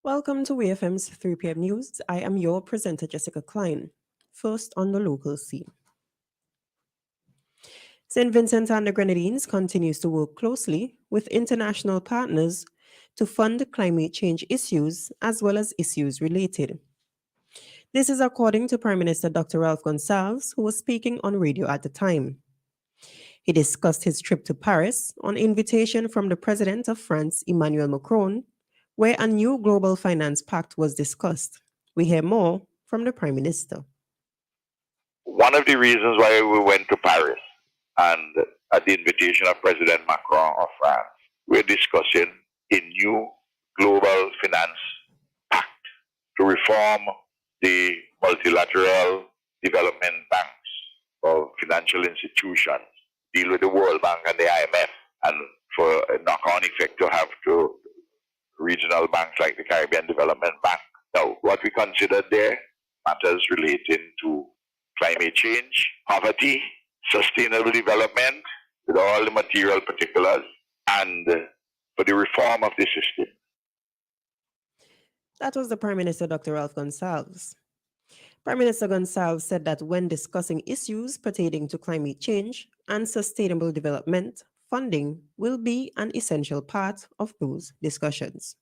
Welcome to WEFM's 3 p.m. News. I am your presenter, Jessica Klein. First on the local scene. St. Vincent and the Grenadines continues to work closely with international partners to fund climate change issues as well as issues related. This is according to Prime Minister Dr. Ralph Gonsalves, who was speaking on radio at the time. He discussed his trip to Paris on invitation from the President of France, Emmanuel Macron, where a new global finance pact was discussed. We hear more from the Prime Minister. One of the reasons why we went to Paris and at the invitation of President Macron of France, we're discussing a new global finance pact to reform the multilateral development banks of financial institutions, deal with the World Bank and the IMF, and for a knock-on effect to have to regional banks like the Caribbean Development Bank. Now, what we considered there, matters relating to climate change, poverty, sustainable development, with all the material particulars, and for the reform of the system. That was the Prime Minister, Dr. Ralph Gonsalves. Prime Minister Gonsalves said that when discussing issues pertaining to climate change and sustainable development, funding will be an essential part of those discussions.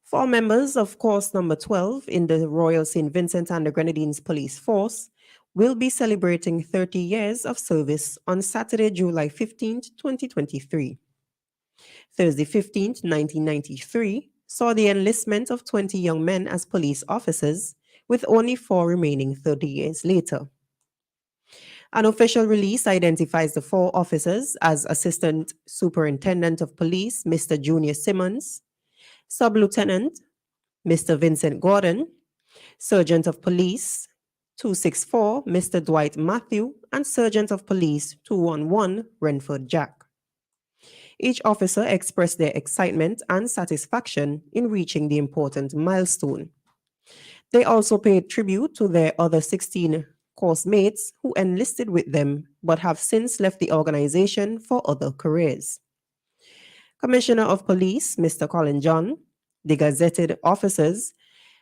4 members of Course Number 12 in the Royal St. Vincent and the Grenadines Police Force will be celebrating 30 years of service on Saturday, July 15, 2023. Thursday 15, 1993, saw the enlistment of 20 young men as police officers, with only 4 remaining 30 years later. An official release identifies the 4 officers as Assistant Superintendent of Police, Mr. Junior Simmons, Sub-Lieutenant, Mr. Vincent Gordon, Sergeant of Police, 264, Mr. Dwight Matthew, and Sergeant of Police, 211, Renford Jack. Each officer expressed their excitement and satisfaction in reaching the important milestone. They also paid tribute to their other 16 course mates who enlisted with them but have since left the organization for other careers. Commissioner of Police, Mr. Colin John, the gazetted officers,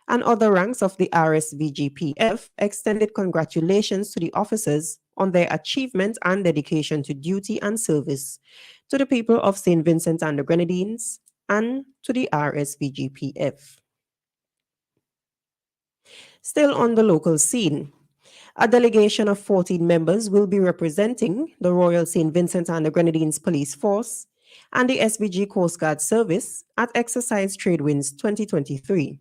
and other ranks of the RSVGPF extended congratulations to the officers on their achievement and dedication to duty and service to the people of St. Vincent and the Grenadines and to the RSVGPF. Still on the local scene, a delegation of 14 members will be representing the Royal St. Vincent and the Grenadines Police Force and the SVG Coast Guard Service at Exercise Tradewinds 2023.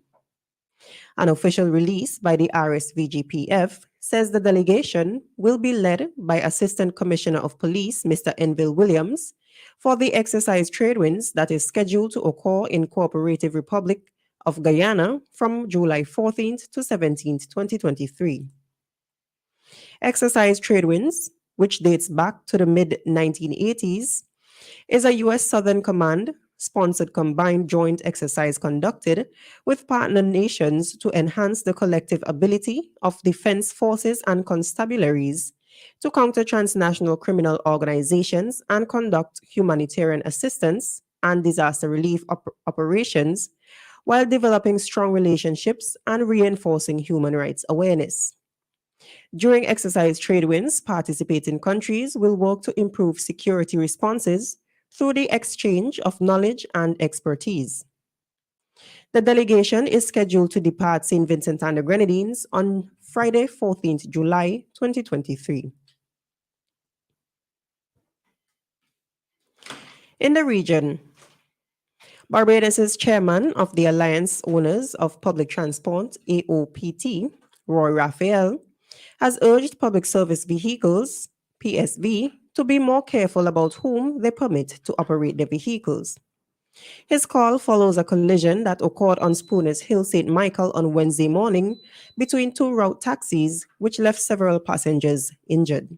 An official release by the RSVGPF says the delegation will be led by Assistant Commissioner of Police, Mr. Enville Williams, for the Exercise Tradewinds that is scheduled to occur in Cooperative Republic of Guyana from July 14th to 17th, 2023. Exercise Tradewinds, which dates back to the mid-1980s, is a U.S. Southern Command sponsored combined joint exercise conducted with partner nations to enhance the collective ability of defense forces and constabularies to counter transnational criminal organizations and conduct humanitarian assistance and disaster relief operations while developing strong relationships and reinforcing human rights awareness. During Exercise Tradewinds, participating countries will work to improve security responses through the exchange of knowledge and expertise. The delegation is scheduled to depart St. Vincent and the Grenadines on Friday, 14th July, 2023. In the region, Barbados' chairman of the Alliance Owners of Public Transport, AOPT, Roy Raphael, has urged public service vehicles, PSV, to be more careful about whom they permit to operate their vehicles. His call follows a collision that occurred on Spooners Hill, St. Michael on Wednesday morning between 2 route taxis, which left several passengers injured.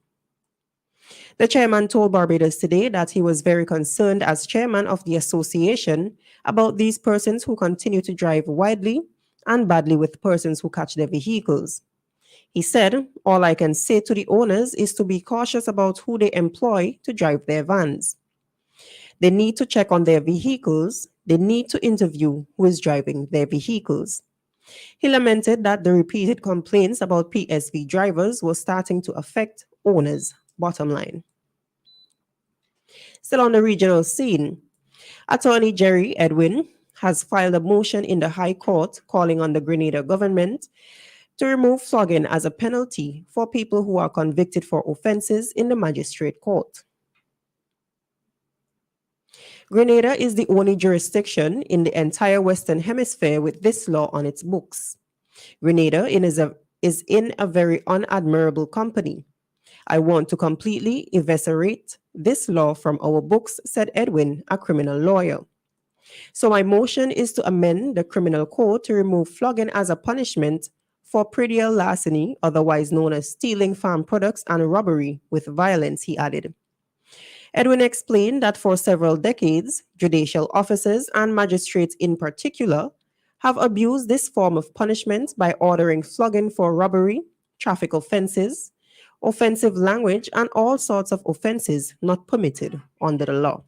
The chairman told Barbados Today that he was very concerned as chairman of the association about these persons who continue to drive widely and badly with persons who catch their vehicles. He said, "All I can say to the owners is to be cautious about who they employ to drive their vans. They need to check on their vehicles. They need to interview who is driving their vehicles. He lamented that the repeated complaints about PSV drivers were starting to affect owners' bottom line. Still on the regional scene, Attorney Jerry Edwin has filed a motion in the High Court calling on the Grenada government to remove flogging as a penalty for people who are convicted for offenses in the magistrate court. Grenada is the only jurisdiction in the entire Western Hemisphere with this law on its books. Grenada is in a very unadmirable company. I want to completely eviscerate this law from our books, said Edwin, a criminal lawyer. So my motion is to amend the criminal code to remove flogging as a punishment for predial larceny, otherwise known as stealing farm products, and robbery with violence, he added. Edwin explained that for several decades, judicial officers and magistrates in particular have abused this form of punishment by ordering flogging for robbery, traffic offenses, offensive language, and all sorts of offenses not permitted under the law.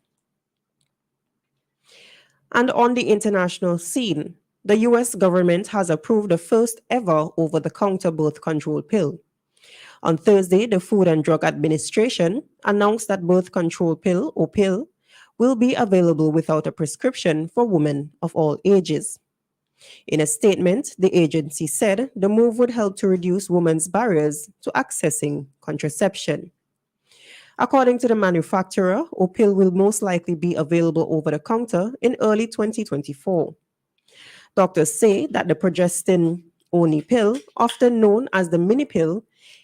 And on the international scene, the US government has approved the first ever over the counter birth control pill. On Thursday, the Food and Drug Administration announced that birth control pill or pill will be available without a prescription for women of all ages. In a statement, the agency said the move would help to reduce women's barriers to accessing contraception. According to the manufacturer, Opil will most likely be available over the counter in early 2024. Doctors say that the progestin only pill, often known as the mini pill,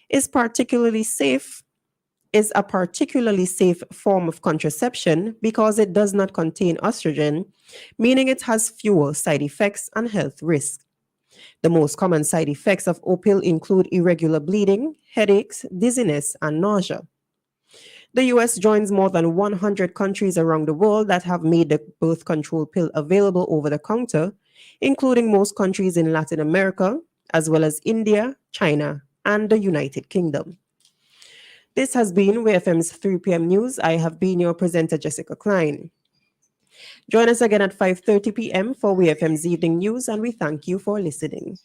is a particularly safe form of contraception because it does not contain estrogen, meaning it has fewer side effects and health risks. The most common side effects of Opil include irregular bleeding, headaches, dizziness, and nausea. The US joins more than 100 countries around the world that have made the birth control pill available over the counter, including most countries in Latin America, as well as India, China, and the United Kingdom. This has been WFM's 3 p.m. news. I have been your presenter, Jessica Klein. Join us again at 5:30 p.m. for WFM's evening news, and we thank you for listening.